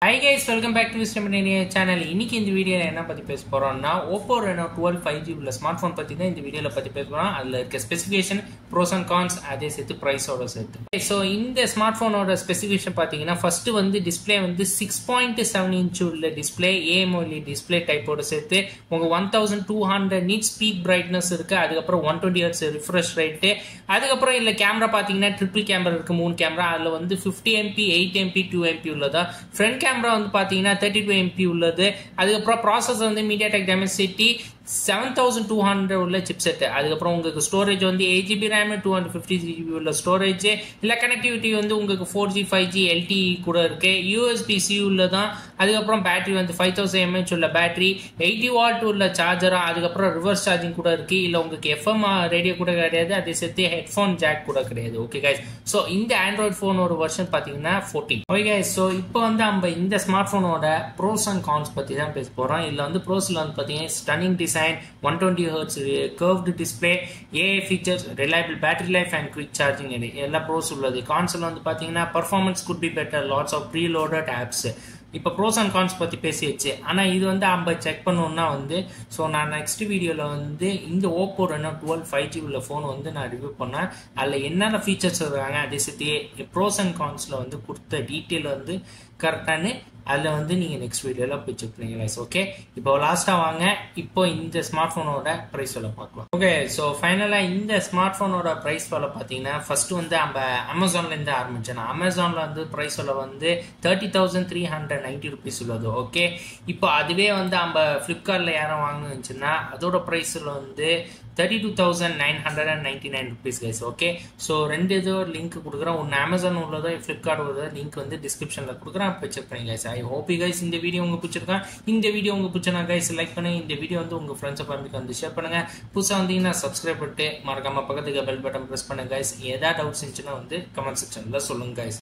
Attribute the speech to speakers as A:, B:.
A: Hi guys, welcome back to 𝗙cie𝗿𝗹𝐴 channel. இன்னைக்கு இந்த வீடியோல என்ன பத்தி பேச போறோம்னா OPPO Reno 12 5G உள்ள ஸ்மார்ட் போன் பத்தி தான் இந்த வீடியோல பத்தி பேச போறோம். அதுல இருக்க ஸ்பெசிஃபிகேஷன், pros and cons அதே சேர்த்து பிரைஸோட சேர்த்து. சோ இந்த ஸ்மார்ட் போனோட ஸ்பெசிஃபிகேஷன் பாத்தீங்கன்னா ஃபர்ஸ்ட் வந்து டிஸ்ப்ளே வந்து 6.7 இன்ச் உள்ள டிஸ்ப்ளே AMOLED டிஸ்ப்ளே டைப்போட சேர்த்து உங்க 1200 nits பீக் பிரைட்னஸ் இருக்கு. அதுக்கு அப்புறம் 120 Hz ரிஃப்ரெஷ் ரேட். அதுக்கு அப்புறம் இல்ல கேமரா பாத்தீங்கன்னா ட்ரிபிள் கேமரா இருக்கு, மூணு கேமரா. அதுல வந்து 50MP 8MP 2MP உள்ளதா. ஃப்ரண்ட் கேமரா வந்து பாத்தீங்கன்னா 32MP உள்ளது. அதுக்கப்புறம் ப்ராசஸர் வந்து MediaTek Dimensity 7200 உள்ள சிப்செட். அதுக்கப்புறம் உங்களுக்கு ஸ்டோரேஜ் வந்து 8GB RAM 250GB உள்ள ஸ்டோரேஜ். இல்ல கனெக்டிவிட்டி வந்து உங்களுக்கு 4G 5G LTE கூட இருக்கு. USB-C உள்ளதான். அதுக்கப்புறம் பேட்டரி வந்து 5000 mAh உள்ள பேட்டரி, 80W உள்ள சார்ஜரா. அதுக்கப்புறம் ரிவர்ஸ் சார்ஜிங் கூட இருக்கு. இல்ல உங்களுக்கு FM ரேடியோ கூட கிடையாது. அதே சேர்த்து ஹெட்ஃபோன் ஜாக் கூட கிடையாது. ஓகே கைஸ், சோ இந்த ஆண்ட்ராய்ட் போனோட வெர்ஷன் பாத்தீங்கன்னா 14. ஓகே கைஸ், சோ இப்போ வந்து நம்ம இந்த ஸ்மார்ட் போனோட ப்ரோஸ் அண்ட் கான்ஸ் பத்தி தான் பேச போறோம். இதுல வந்து ப்ரோஸ்ல வந்து பாத்தீங்கன்னா stunning design, 120 Hz curved display, AI features, reliable battery life and quick charging எல்லா ப்ரோஸ் உள்ளது. கான்ஸ்ல வந்து பாத்தீங்கன்னா performance could be better, lots of preloaded apps. இப்போ ப்ரோஸ் அண்ட் கான்ஸ் பத்தி பேசியாச்சு. ஆனா இது வந்து நம்ம செக் பண்ணோம்னா வந்து நான் நெக்ஸ்ட் வீடியோல வந்து இந்த OPPO Reno 12 5G உள்ள போன் வந்து நான் ரிவ்யூ பண்ணேன். அதுல என்னென்ன ஃபீச்சர்ஸ் இருக்காங்க அதே சேர்த்து ப்ரோஸ் அண்ட் கான்ஸ்ல வந்து கொடுத்த டீட்டெயில் வந்து கரெக்டானு அதில் வந்து நீங்கள் நெக்ஸ்ட் வீடியோவில் போய் செக் பண்ணிங்களா. ஓகே, இப்போ லாஸ்ட்டாக வாங்க இப்போ இந்த ஸ்மார்ட் ஃபோனோட ப்ரைஸ் சொல்ல பார்க்கலாம். ஓகே, ஸோ ஃபைனலாக இந்த ஸ்மார்ட் ஃபோனோட ப்ரைஸ் சொல்ல பார்த்தீங்கன்னா ஃபர்ஸ்ட் வந்து நம்ம அமேசான்லேருந்து ஆரம்பிச்சேன். அமேசானில் வந்து ப்ரைஸ் சொல்ல வந்து 30,390 rupees உள்ளது. ஓகே, இப்போ அதுவே வந்து நம்ம ஃப்ளிப்கார்ட்டில் யாரும் வாங்கினுச்சுன்னா அதோட ப்ரைஸில் வந்து 32,999 rupees கைஸ். ஓகே, ஸோ ரெண்டு இதோ லிங்க் கொடுக்குறேன். ஒன்று அமேசான் உள்ளதோ ஃப்ளிப்கார்ட் உள்ளதோ லிங்க் வந்து டிஸ்கிரிப்ஷனில் கொடுக்குறேன், போய் செக் பண்ணி guys. I hope you guys இந்த வீடியோ உங்களுக்கு பிடிச்சிருக்கா. இந்த வீடியோ உங்களுக்கு பிடிச்சனா கைஸ் லைக் பண்ணுங்க. இந்த வீடியோ வந்து உங்க ஃப்ரெண்ட்ஸ் ஃபேமிலிக்கு வந்து ஷேர் பண்ணுங்க. புதுசாக வந்தீங்கன்னா சப்ஸ்கிரைப் பண்ணிட்டு மறக்காம பக்கத்துக்கு பெல் பட்டன் ப்ரெஸ் பண்ணுங்க கைஸ். ஏதாவது டவுட்ஸ் இருந்துச்சுன்னா வந்து கமெண்ட் செக்ஷன்ல சொல்லுங்க கைஸ்.